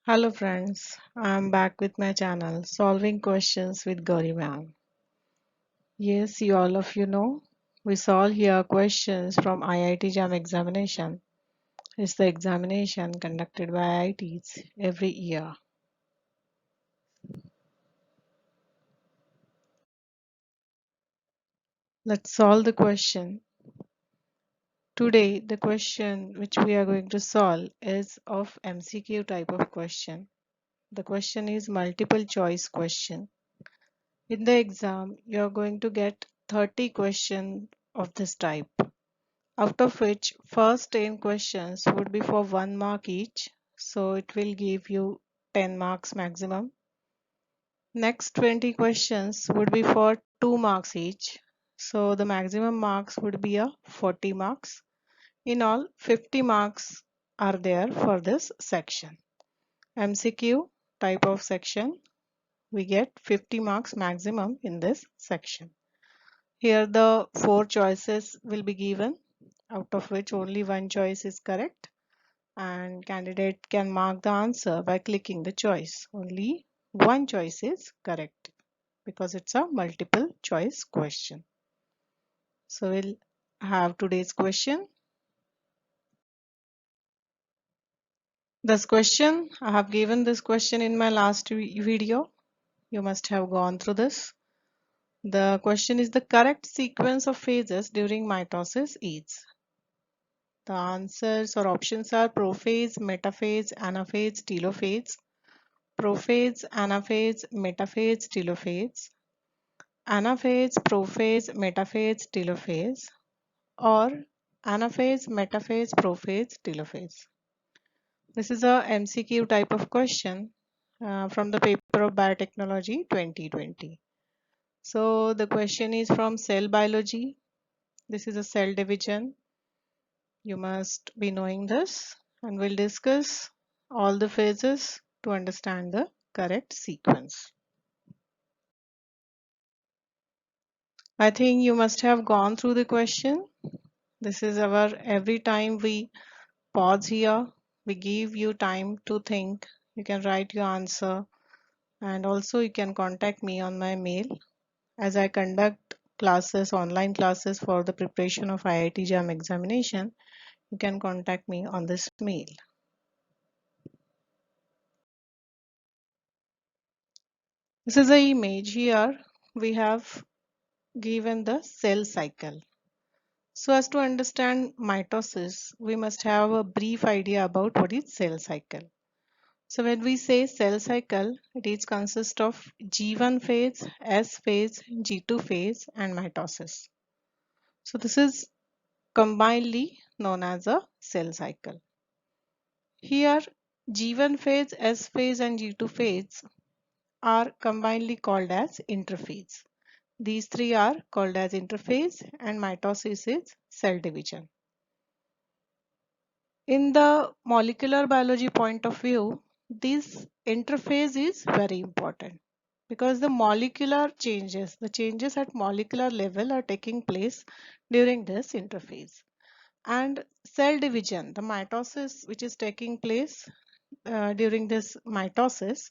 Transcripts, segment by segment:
Hello friends, I'm back with my channel Solving Questions with Gauri ma'am. Yes, you all of you know, we solve here questions from IIT JAM examination. It's the examination conducted by IITs every year. Let's solve the question. Today, the question which we are going to solve is of MCQ type of question. The question is multiple choice question. In the exam, you are going to get 30 questions of this type, out of which first 10 questions would be for 1 mark each, so it will give you 10 marks maximum. Next 20 questions would be for 2 marks each, so the maximum marks would be a 40 marks. In all, 50 marks are there for this section. MCQ type of section, we get 50 marks maximum in this section. Here the 4 choices will be given, out of which only one choice is correct, and candidate can mark the answer by clicking the choice. Only one choice is correct because it's a multiple choice question. So we'll have today's question. This question, I have given this question in my last video. You must have gone through this. The question is the correct sequence of phases during mitosis is. The answers or options are prophase, metaphase, anaphase, telophase. Prophase, anaphase, metaphase, telophase. Anaphase, prophase, metaphase, telophase. Or anaphase, metaphase, prophase, telophase. This is a MCQ type of question from the paper of Biotechnology 2020. So the question is from cell biology. This is a cell division. You must be knowing this, and we'll discuss all the phases to understand the correct sequence. I think you must have gone through the question. This is our every time we pause here, we give you time to think. You can write your answer, and also you can contact me on my mail as I conduct classes, online classes for the preparation of IIT JAM examination. You can contact me on this mail. This is the image here. We have given the cell cycle. So as to understand mitosis, we must have a brief idea about what is cell cycle. So when we say cell cycle, it is consist of G1 phase, S phase, G2 phase, and mitosis. So this is combinedly known as a cell cycle. Here G1 phase, S phase, and G2 phase are combinedly called as interphase. These three are called as interphase, and mitosis is cell division. In the molecular biology point of view, this interphase is very important because the molecular changes, the changes at molecular level are taking place during this interphase. And cell division, the mitosis which is taking place during this mitosis.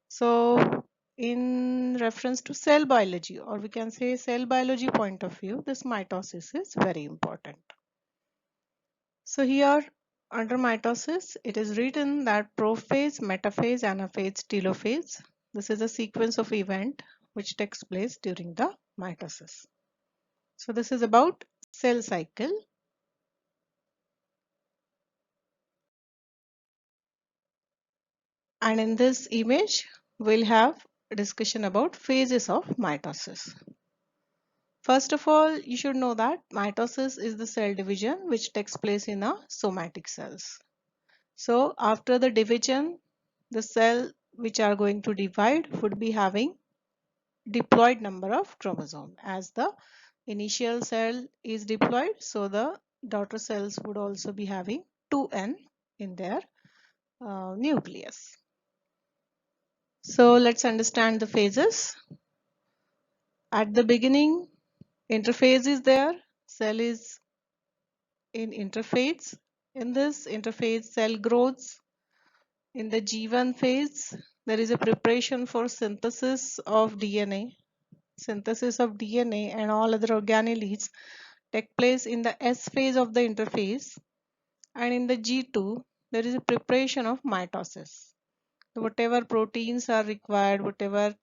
So in reference to cell biology, or we can say cell biology point of view, this mitosis is very important. So here under mitosis, it is written that prophase, metaphase, anaphase, telophase. This is a sequence of event which takes place during the mitosis. So this is about cell cycle. And in this image, we'll have a discussion about phases of mitosis. First of all, you should know that mitosis is the cell division which takes place in a somatic cells. So after the division, the cell which are going to divide would be having diploid number of chromosome. As the initial cell is diploid, so the daughter cells would also be having 2n in their nucleus. So let's understand the phases. At the beginning, interphase is there, cell is in interphase. In this interphase, cell grows. In the G1 phase, there is a preparation for synthesis of DNA. Synthesis of DNA and all other organelles take place in the S phase of the interphase. And in the G2, there is a preparation of mitosis. So whatever proteins are required, whatever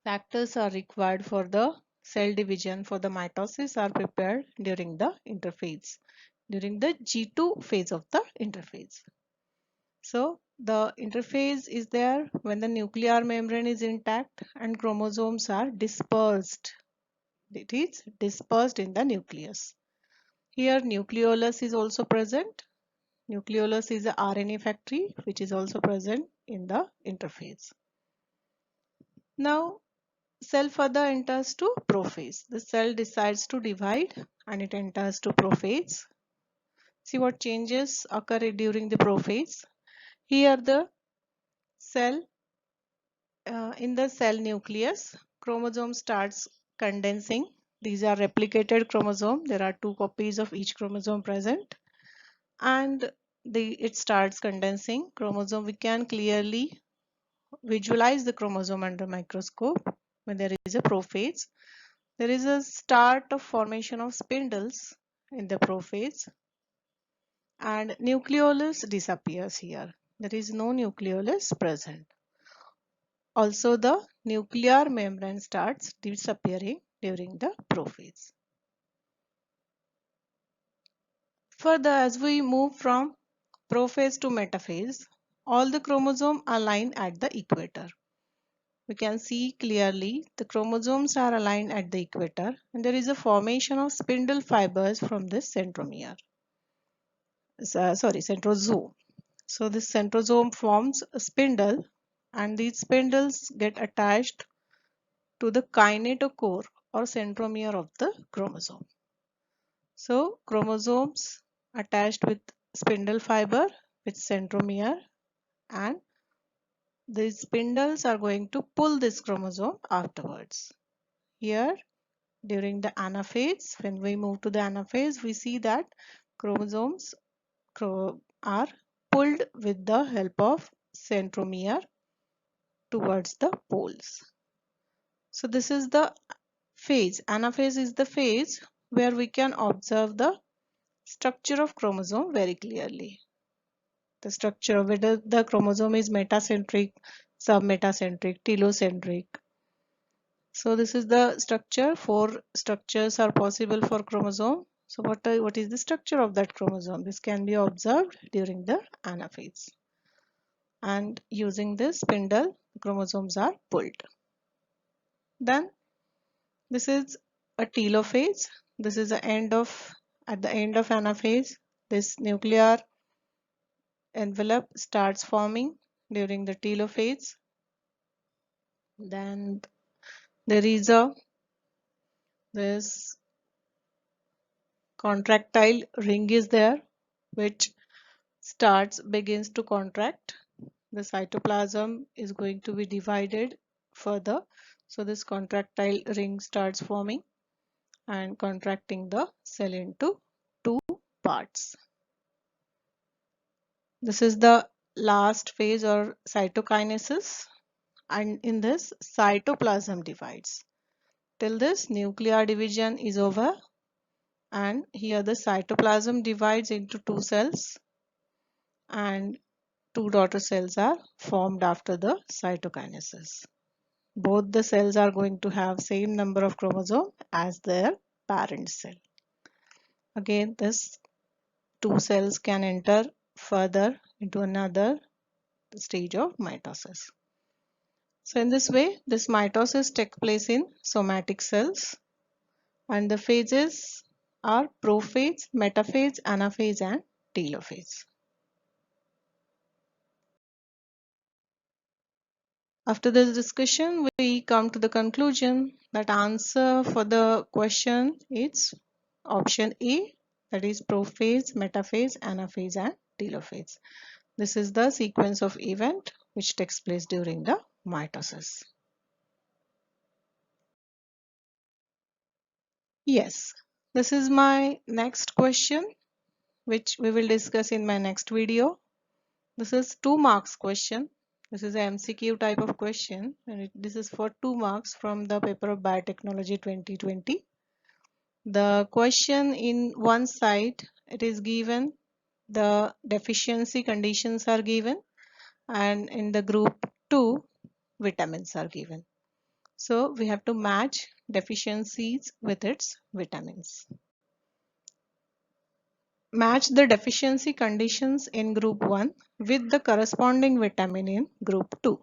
factors are required for the cell division for the mitosis are prepared during the interphase, during the G2 phase of the interphase. So the interphase is there when the nuclear membrane is intact and chromosomes are dispersed. It is dispersed in the nucleus. Here nucleolus is also present. Nucleolus is the RNA factory which is also present in the interphase. Now cell further enters to prophase. The cell decides to divide and it enters to prophase. See what changes occur during the prophase. Here the cell in the cell nucleus, chromosome starts condensing. These are replicated chromosome. There are two copies of each chromosome present, and it starts condensing. Chromosome, we can clearly visualize the chromosome under microscope when there is a prophase. There is a start of formation of spindles in the prophase, and nucleolus disappears here. There is no nucleolus present. Also, the nuclear membrane starts disappearing during the prophase. Further, as we move from prophase to metaphase, all the chromosomes align at the equator. We can see clearly the chromosomes are aligned at the equator and there is a formation of spindle fibers from this centromere. Centrosome. So this centrosome forms a spindle and these spindles get attached to the kinetochore or centromere of the chromosome. So chromosomes attached with spindle fiber with centromere, and these spindles are going to pull this chromosome afterwards. Here during the anaphase, when we move to the anaphase, we see that chromosomes are pulled with the help of centromere towards the poles. So this is the phase. Anaphase is the phase where we can observe the structure of chromosome very clearly. The structure, whether the chromosome is metacentric, submetacentric, telocentric. So this is the structure. Four structures are possible for chromosome. So what is the structure of that chromosome? This can be observed during the anaphase. And using this spindle, chromosomes are pulled. Then this is a telophase. This is at the end of anaphase. This nuclear envelope starts forming during the telophase. Then there is this contractile ring is there, which begins to contract. The cytoplasm is going to be divided further. So this contractile ring starts forming and contracting the cell into two parts. This is the last phase or cytokinesis, and in this cytoplasm divides. Till this nuclear division is over, and here the cytoplasm divides into two cells and two daughter cells are formed after the cytokinesis. Both the cells are going to have same number of chromosomes as their parent cell. Again, this two cells can enter further into another stage of mitosis. So in this way, this mitosis takes place in somatic cells, and the phases are prophase, metaphase, anaphase, and telophase. After this discussion, we come to the conclusion that answer for the question is option A, that is prophase, metaphase, anaphase, and telophase. This is the sequence of event which takes place during the mitosis. Yes, this is my next question, which we will discuss in my next video. This is 2 marks question. This is a MCQ type of question, and this is for 2 marks from the paper of Biotechnology 2020. The question in one side, it is given, the deficiency conditions are given, and in the group 2, vitamins are given. So we have to match deficiencies with its vitamins. Match the deficiency conditions in group 1 with the corresponding vitamin in group 2.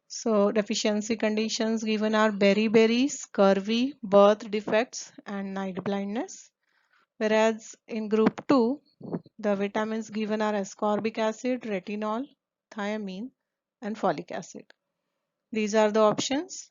So deficiency conditions given are beriberi, scurvy, birth defects and night blindness. Whereas in group 2, the vitamins given are ascorbic acid, retinol, thiamine and folic acid. These are the options.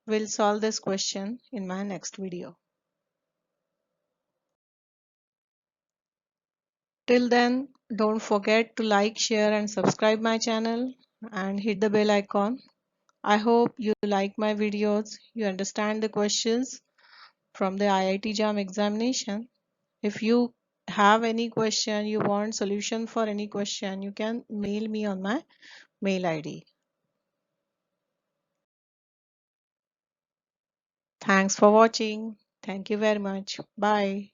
We'll solve this question in my next video. Till then, don't forget to like, share and subscribe my channel and hit the bell icon. I hope you like my videos, you understand the questions from the IIT JAM examination. If you have any question, you want solution for any question, you can mail me on my mail ID. Thanks for watching. Thank you very much. Bye.